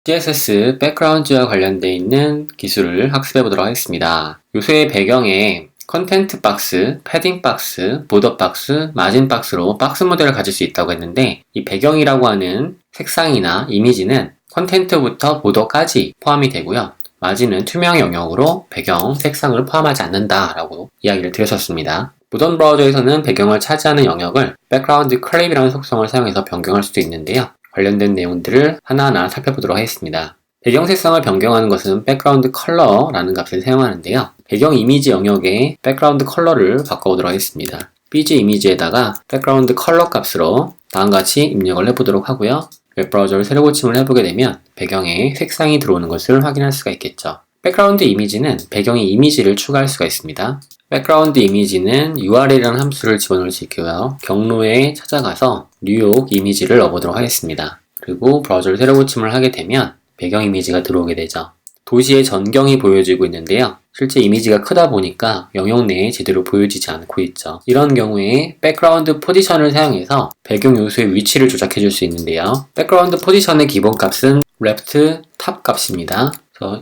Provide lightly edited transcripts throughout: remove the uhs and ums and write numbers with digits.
CSS 백그라운드와 관련되어 있는 기술을 학습해 보도록 하겠습니다. 요소의 배경에 컨텐트 박스, 패딩 박스, 보더 박스, 마진 박스로 박스 모델을 가질 수 있다고 했는데, 이 배경이라고 하는 색상이나 이미지는 컨텐트부터 보더까지 포함이 되고요. 마진은 투명 영역으로 배경 색상을 포함하지 않는다라고 이야기를 드렸었습니다. 모던 브라우저에서는 배경을 차지하는 영역을 백그라운드 클립이라는 속성을 사용해서 변경할 수도 있는데요. 관련된 내용들을 하나하나 살펴보도록 하겠습니다. 배경 색상을 변경하는 것은 백그라운드 컬러라는 값을 사용하는데요. 배경 이미지 영역에 백그라운드 컬러를 바꿔보도록 하겠습니다. bg 이미지에다가 백그라운드 컬러 값으로 다음과 같이 입력을 해보도록 하고요. 웹브라우저를 새로 고침을 해보게 되면 배경에 색상이 들어오는 것을 확인할 수가 있겠죠. 백그라운드 이미지는 배경에 이미지를 추가할 수가 있습니다. 백그라운드 이미지는 url이라는 함수를 집어넣을 수 있고요. 경로에 찾아가서 뉴욕 이미지를 넣어보도록 하겠습니다. 그리고 브라우저를 새로 고침을 하게 되면 배경 이미지가 들어오게 되죠. 도시의 전경이 보여지고 있는데요. 실제 이미지가 크다 보니까 영역 내에 제대로 보여지지 않고 있죠. 이런 경우에 백그라운드 포지션을 사용해서 배경 요소의 위치를 조작해 줄 수 있는데요. 백그라운드 포지션의 기본 값은 left top 값입니다.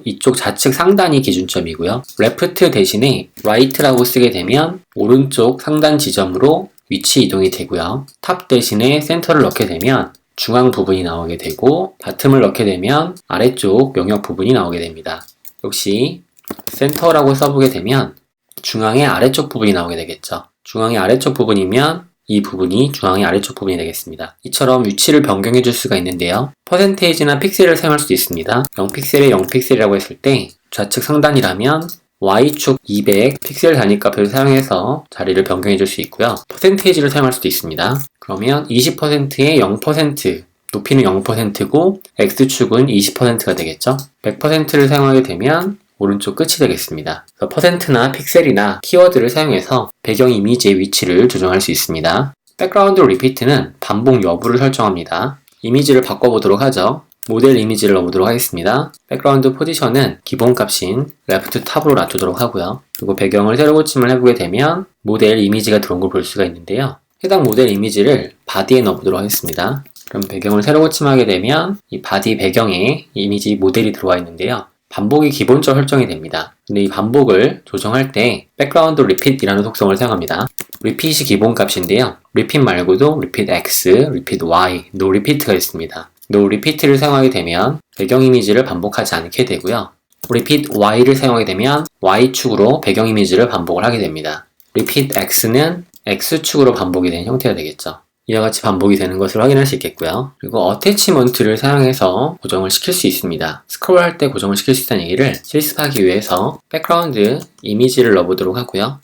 이쪽 좌측 상단이 기준점이고요. left 대신에 right라고 쓰게 되면 오른쪽 상단 지점으로 위치 이동이 되고요. top 대신에 center를 넣게 되면 중앙 부분이 나오게 되고, bottom을 넣게 되면 아래쪽 영역 부분이 나오게 됩니다. 역시 center라고 써보게 되면 중앙의 아래쪽 부분이 나오게 되겠죠. 중앙의 아래쪽 부분이면 이 부분이 중앙의 아래쪽 부분이 되겠습니다. 이처럼 위치를 변경해 줄 수가 있는데요. 퍼센테이지나 픽셀을 사용할 수도 있습니다. 0픽셀에 0픽셀이라고 했을 때 좌측 상단이라면 Y축 200 픽셀 단위값을 사용해서 자리를 변경해 줄 수 있고요. 퍼센테이지를 사용할 수도 있습니다. 그러면 20%에 0%, 높이는 0%고 X축은 20%가 되겠죠. 100%를 사용하게 되면 오른쪽 끝이 되겠습니다. 그래서 퍼센트나 픽셀이나 키워드를 사용해서 배경 이미지의 위치를 조정할 수 있습니다. 백그라운드 리피트는 반복 여부를 설정합니다. 이미지를 바꿔보도록 하죠. 모델 이미지를 넣어보도록 하겠습니다. 백그라운드 포지션은 기본값인 레프트 탑으로 놔두도록 하고요. 그리고 배경을 새로 고침을 해보게 되면 모델 이미지가 들어온 걸 볼 수가 있는데요. 해당 모델 이미지를 바디에 넣어보도록 하겠습니다. 그럼 배경을 새로 고침하게 되면 이 바디 배경에 이미지 모델이 들어와 있는데요. 반복이 기본적으로 설정이 됩니다. 근데 이 반복을 조정할 때 백그라운드 리핏이라는 속성을 사용합니다. 리핏이 기본값인데요. 리핏 말고도 리핏 X, 리핏 Y, no repeat가 있습니다. no repeat를 사용하게 되면 배경 이미지를 반복하지 않게 되고요. repeat Y를 사용하게 되면 Y축으로 배경 이미지를 반복을 하게 됩니다. repeat X는 X축으로 반복이 되는 형태가 되겠죠. 이와 같이 반복이 되는 것을 확인할 수 있겠고요. 그리고 어태치먼트를 사용해서 고정을 시킬 수 있습니다. 스크롤할 때 고정을 시킬 수 있다는 얘기를 실습하기 위해서 백그라운드 이미지를 넣어보도록 하고요.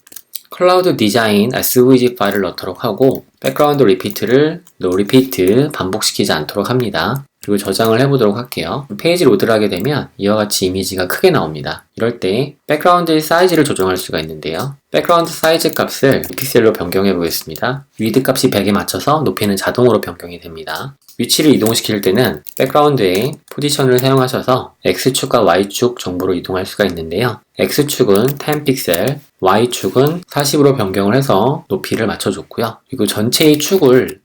클라우드 디자인 svg 파일을 넣도록 하고 백그라운드 리피트를 no repeat 반복시키지 않도록 합니다. 그리고 저장을 해보도록 할게요. 페이지 로드를 하게 되면 이와 같이 이미지가 크게 나옵니다. 이럴 때 백그라운드의 사이즈를 조정할 수가 있는데요. 백그라운드 사이즈 값을 픽셀로 변경해 보겠습니다. 위드 값이 100에 맞춰서 높이는 자동으로 변경이 됩니다. 위치를 이동시킬 때는 백그라운드의 포지션을 사용하셔서 X축과 Y축 정보로 이동할 수가 있는데요. X축은 10픽셀, Y축은 40으로 변경을 해서 높이를 맞춰줬고요. 그리고 전체의 축을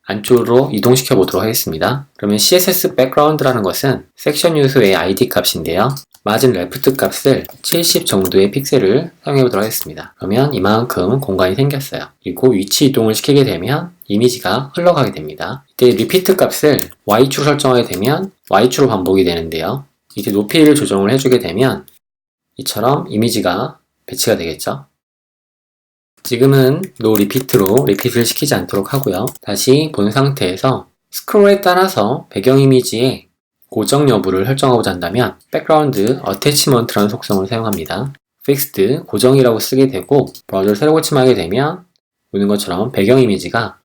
안쪽으로 이동시켜 보도록 하겠습니다. 그러면 CSS 백그라운드라는 것은 섹션 요소의 ID 값인데요. 마진 레프트 값을 70 정도의 픽셀을 사용해 보도록 하겠습니다. 그러면 이만큼 공간이 생겼어요. 그리고 위치 이동을 시키게 되면 이미지가 흘러가게 됩니다. 이때 리피트 값을 Y축 설정하게 되면 Y축으로 반복이 되는데요. 이제 높이를 조정을 해주게 되면 이처럼 이미지가 배치가 되겠죠. 지금은 no repeat로 리핏을 시키지 않도록 하고요. 다시 본 상태에서 스크롤에 따라서 배경 이미지의 고정 여부를 설정하고자 한다면 백그라운드 어태치먼트라는 속성을 사용합니다. fixed 고정이라고 쓰게 되고 브라우저를 새로 고침하게 되면 보는 것처럼 배경 이미지가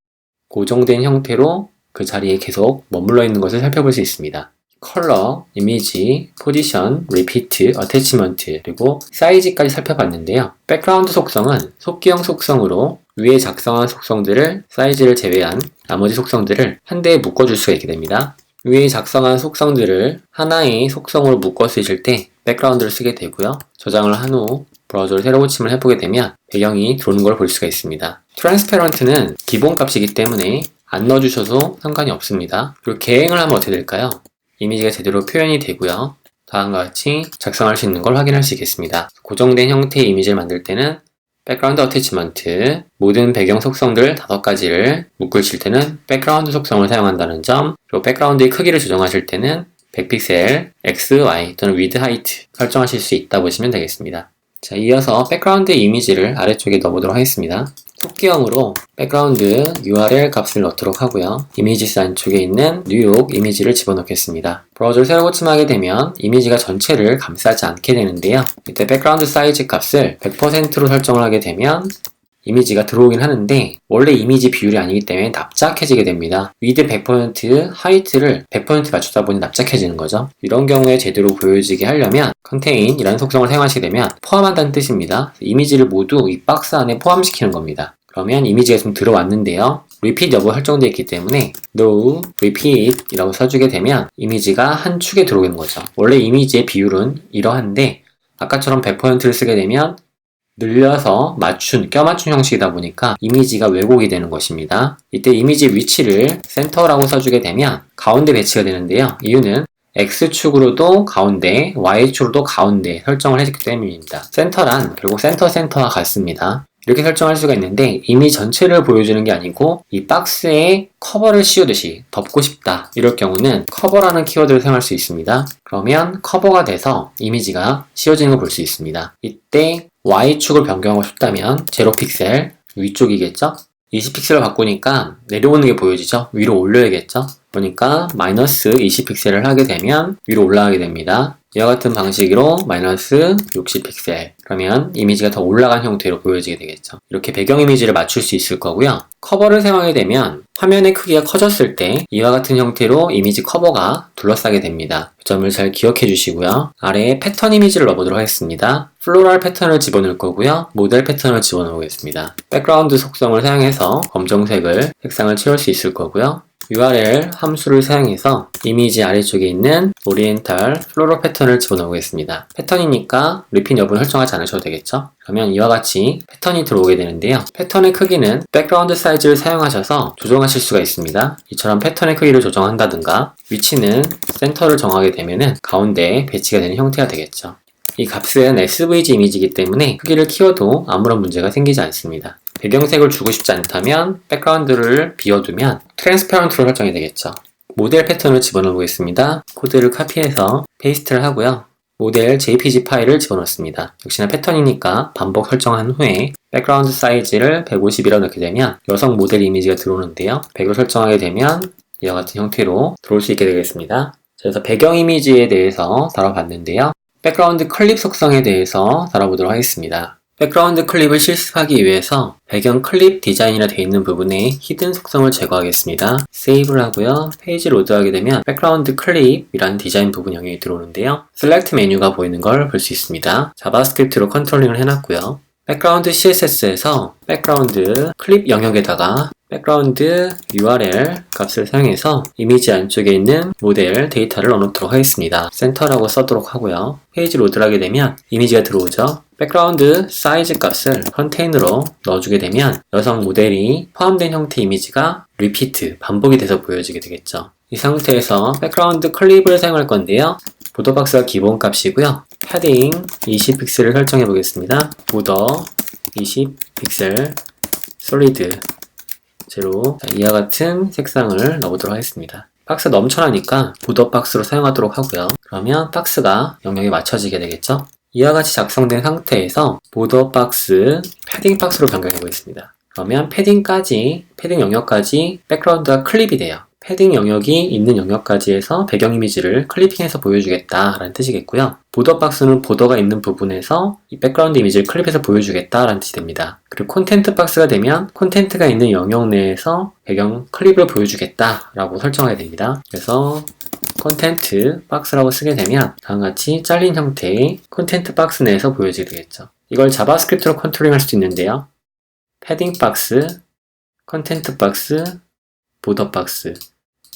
고정된 형태로 그 자리에 계속 머물러 있는 것을 살펴볼 수 있습니다. 컬러, 이미지, 포지션, 리피트, 어태치먼트, 그리고 사이즈까지 살펴봤는데요. 백그라운드 속성은 속기형 속성으로 위에 작성한 속성들을 사이즈를 제외한 나머지 속성들을 한 대에 묶어줄 수가 있게 됩니다. 위에 작성한 속성들을 하나의 속성으로 묶어 쓰실 때 백그라운드를 쓰게 되고요. 저장을 한 후 브라우저를 새로 고침을 해보게 되면 배경이 들어오는 걸 볼 수가 있습니다. 트랜스페런트는 기본값이기 때문에 안 넣어주셔도 상관이 없습니다. 그리고 계행을 하면 어떻게 될까요? 이미지가 제대로 표현이 되고요. 다음과 같이 작성할 수 있는 걸 확인할 수 있겠습니다. 고정된 형태의 이미지를 만들 때는 백그라운드 어태치먼트, 모든 배경 속성들 5가지를 묶으실 때는 백그라운드 속성을 사용한다는 점, 그리고 백그라운드의 크기를 조정하실 때는 100픽셀, X, Y 또는 width, height 설정하실 수 있다 보시면 되겠습니다. 자, 이어서 백그라운드 이미지를 아래쪽에 넣어보도록 하겠습니다. 토끼형으로 백그라운드 URL 값을 넣도록 하고요. 이미지스 안쪽에 있는 뉴욕 이미지를 집어넣겠습니다. 브라우저를 새로 고침하게 되면 이미지가 전체를 감싸지 않게 되는데요. 이때 백그라운드 사이즈 값을 100%로 설정을 하게 되면 이미지가 들어오긴 하는데 원래 이미지 비율이 아니기 때문에 납작해지게 됩니다. 위드 100%, 하이트를 100% 맞추다 보니 납작해지는 거죠. 이런 경우에 제대로 보여지게 하려면 contain이라는 속성을 사용하시게 되면 포함한다는 뜻입니다. 이미지를 모두 이 박스 안에 포함시키는 겁니다. 그러면 이미지가 좀 들어왔는데요. repeat 여부가 설정되어 있기 때문에 no repeat 이라고 써주게 되면 이미지가 한 축에 들어오는 거죠. 원래 이미지의 비율은 이러한데 아까처럼 100%를 쓰게 되면 늘려서 껴맞춘 형식이다 보니까 이미지가 왜곡이 되는 것입니다. 이때 이미지 위치를 센터라고 써주게 되면 가운데 배치가 되는데요. 이유는 X축으로도 가운데, Y축으로도 가운데 설정을 했기 때문입니다. 센터란 결국 센터와 같습니다. 이렇게 설정할 수가 있는데 이미지 전체를 보여주는 게 아니고 이 박스에 커버를 씌우듯이 덮고 싶다 이럴 경우는 커버라는 키워드를 사용할 수 있습니다. 그러면 커버가 돼서 이미지가 씌워지는 걸 볼 수 있습니다. 이때 Y축을 변경하고 싶다면 0픽셀 위쪽이겠죠? 20픽셀을 바꾸니까 내려오는 게 보여지죠? 위로 올려야겠죠? 그러니까 마이너스 20픽셀을 하게 되면 위로 올라가게 됩니다. 이와 같은 방식으로 마이너스 60픽셀 그러면 이미지가 더 올라간 형태로 보여지게 되겠죠. 이렇게 배경 이미지를 맞출 수 있을 거고요. 커버를 사용하게 되면 화면의 크기가 커졌을 때 이와 같은 형태로 이미지 커버가 둘러싸게 됩니다. 그 점을 잘 기억해 주시고요. 아래에 패턴 이미지를 넣어보도록 하겠습니다. 플로럴 패턴을 집어넣을 거고요. 모델 패턴을 집어넣겠습니다. 백그라운드 속성을 사용해서 검정색을 색상을 채울 수 있을 거고요. URL 함수를 사용해서 이미지 아래쪽에 있는 오리엔탈 플로럴 패턴을 집어넣겠습니다. 패턴이니까 리핀 여부는 설정하지 않으셔도 되겠죠? 그러면 이와 같이 패턴이 들어오게 되는데요. 패턴의 크기는 백그라운드 사이즈를 사용하셔서 조정하실 수가 있습니다. 이처럼 패턴의 크기를 조정한다든가 위치는 센터를 정하게 되면 가운데에 배치가 되는 형태가 되겠죠. 이 값은 SVG 이미지이기 때문에 크기를 키워도 아무런 문제가 생기지 않습니다. 배경색을 주고 싶지 않다면 백그라운드를 비워두면 트랜스페런트로 설정이 되겠죠. 모델 패턴을 집어넣어 보겠습니다. 코드를 카피해서 페이스트를 하고요. 모델 JPG 파일을 집어넣습니다. 역시나 패턴이니까 반복 설정한 후에 백그라운드 사이즈를 150이라고 넣게 되면 여성 모델 이미지가 들어오는데요. 100으로 설정하게 되면 이와 같은 형태로 들어올 수 있게 되겠습니다. 그래서 배경 이미지에 대해서 다뤄봤는데요. 백그라운드 클립 속성에 대해서 다뤄보도록 하겠습니다. 백그라운드 클립을 실습하기 위해서 배경 클립 디자인이라 되어 있는 부분에 히든 속성을 제거하겠습니다. 세이브를 하고요. 페이지 로드하게 되면 백그라운드 클립이라는 디자인 부분 영역이 들어오는데요. 셀렉트 메뉴가 보이는 걸 볼 수 있습니다. 자바스크립트로 컨트롤링을 해놨고요. 백그라운드 CSS에서 백그라운드 클립 영역에다가 백그라운드 URL 값을 사용해서 이미지 안쪽에 있는 모델 데이터를 넣어놓도록 하겠습니다. 센터라고 써도록 하고요. 페이지 로드를 하게 되면 이미지가 들어오죠. 백그라운드 사이즈 값을 컨테인으로 넣어주게 되면 여성 모델이 포함된 형태 이미지가 리피트, 반복이 돼서 보여지게 되겠죠. 이 상태에서 백그라운드 클립을 사용할 건데요. 보더 박스가 기본 값이고요. 패딩 20픽셀을 설정해 보겠습니다. 보더 20픽셀 솔리드 제로 이와 같은 색상을 넣어보도록 하겠습니다. 박스가 넘쳐나니까 보더 박스로 사용하도록 하고요. 그러면 박스가 영역에 맞춰지게 되겠죠. 이와 같이 작성된 상태에서 보더 박스, 패딩 박스로 변경해 보겠습니다. 그러면 패딩 영역까지 백그라운드가 클립이 돼요. 패딩 영역이 있는 영역까지 해서 배경 이미지를 클리핑해서 보여주겠다라는 뜻이겠고요. 보더 박스는 보더가 있는 부분에서 이 백그라운드 이미지를 클립해서 보여주겠다라는 뜻이 됩니다. 그리고 콘텐트 박스가 되면 콘텐트가 있는 영역 내에서 배경 클립을 보여주겠다라고 설정하게 됩니다. 그래서 콘텐트 박스라고 쓰게 되면 다음과 같이 잘린 형태의 콘텐트 박스 내에서 보여지게 되겠죠. 이걸 자바스크립트로 컨트롤링 할 수 있는데요. 패딩 박스, 콘텐트 박스, 보더 박스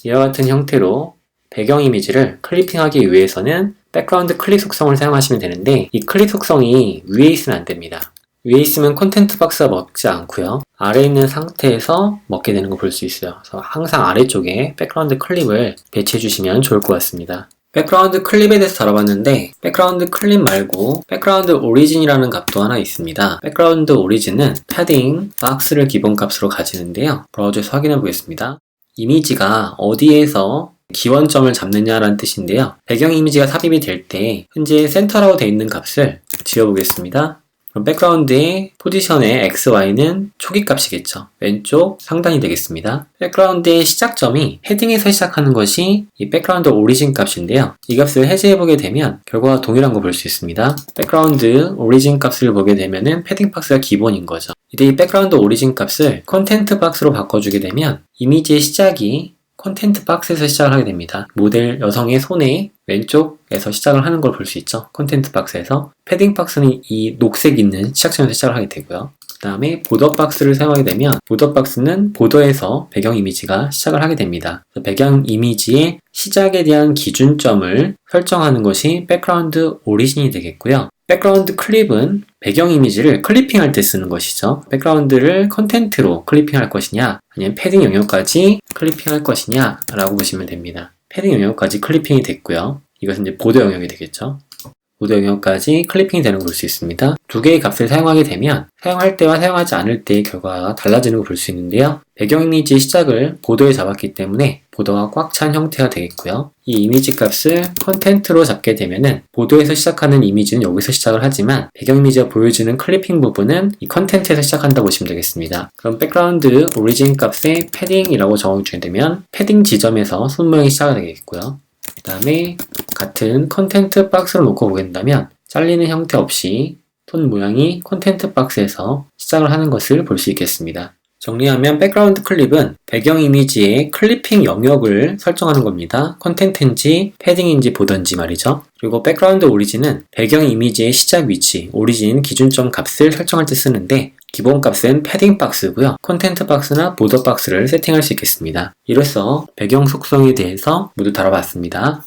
이와 같은 형태로 배경 이미지를 클리핑하기 위해서는 백그라운드 클립 속성을 사용하시면 되는데 이 클립 속성이 위에 있으면 안 됩니다. 위에 있으면 콘텐트 박스가 먹지 않고요. 아래에 있는 상태에서 먹게 되는 거 볼 수 있어요. 그래서 항상 아래쪽에 백그라운드 클립을 배치해 주시면 좋을 것 같습니다. 백그라운드 클립에 대해서 다뤄봤는데 백그라운드 클립 말고 백그라운드 오리진이라는 값도 하나 있습니다. 백그라운드 오리진은 패딩 박스를 기본 값으로 가지는데요. 브라우저에서 확인해 보겠습니다. 이미지가 어디에서 기원점을 잡느냐라는 뜻인데요. 배경 이미지가 삽입이 될 때 현재 센터라고 되어 있는 값을 지워보겠습니다. 그럼 백그라운드의 포지션의 XY는 초기 값이겠죠. 왼쪽 상단이 되겠습니다. 백그라운드의 시작점이 헤딩에서 시작하는 것이 이 백그라운드 오리진 값인데요. 이 값을 해제해보게 되면 결과와 동일한 거 볼 수 있습니다. 백그라운드 오리진 값을 보게 되면은 패딩 박스가 기본인 거죠. 이때 이 백그라운드 오리진 값을 컨텐트 박스로 바꿔주게 되면 이미지의 시작이 컨텐트 박스에서 시작을 하게 됩니다. 모델 여성의 손에 왼쪽에서 시작을 하는 걸 볼 수 있죠. 컨텐트 박스에서. 패딩 박스는 이 녹색 있는 시작점에서 시작을 하게 되고요. 그 다음에 보더 박스를 사용하게 되면 보더 박스는 보더에서 배경 이미지가 시작을 하게 됩니다. 배경 이미지의 시작에 대한 기준점을 설정하는 것이 백그라운드 오리진이 되겠고요. 백그라운드 클립은 배경 이미지를 클리핑할 때 쓰는 것이죠. 백그라운드를 컨텐트로 클리핑할 것이냐 아니면 패딩 영역까지 클리핑할 것이냐 라고 보시면 됩니다. 패딩 영역까지 클리핑이 됐고요. 이것은 이제 보더 영역이 되겠죠. 보더 영역까지 클리핑이 되는 걸 볼 수 있습니다. 두 개의 값을 사용하게 되면 사용할 때와 사용하지 않을 때의 결과가 달라지는 걸 볼 수 있는데요. 배경 이미지의 시작을 보더에 잡았기 때문에 보더가 꽉 찬 형태가 되겠고요. 이 이미지 값을 컨텐트로 잡게 되면은 보더에서 시작하는 이미지는 여기서 시작을 하지만 배경 이미지가 보여지는 클리핑 부분은 이 컨텐트에서 시작한다고 보시면 되겠습니다. 그럼 백그라운드 오리진 값에 패딩이라고 적어주게 되면 패딩 지점에서 손 모양이 시작이 되겠고요. 그 다음에 같은 컨텐트 박스로 놓고 보게 된다면 잘리는 형태 없이 손 모양이 컨텐트 박스에서 시작을 하는 것을 볼 수 있겠습니다. 정리하면 백그라운드 클립은 배경 이미지의 클리핑 영역을 설정하는 겁니다. 컨텐트인지 패딩인지 보던지 말이죠. 그리고 백그라운드 오리진은 배경 이미지의 시작 위치, 오리진 기준점 값을 설정할 때 쓰는데 기본 값은 패딩 박스고요. 컨텐트 박스나 보더 박스를 세팅할 수 있겠습니다. 이로써 배경 속성에 대해서 모두 다뤄봤습니다.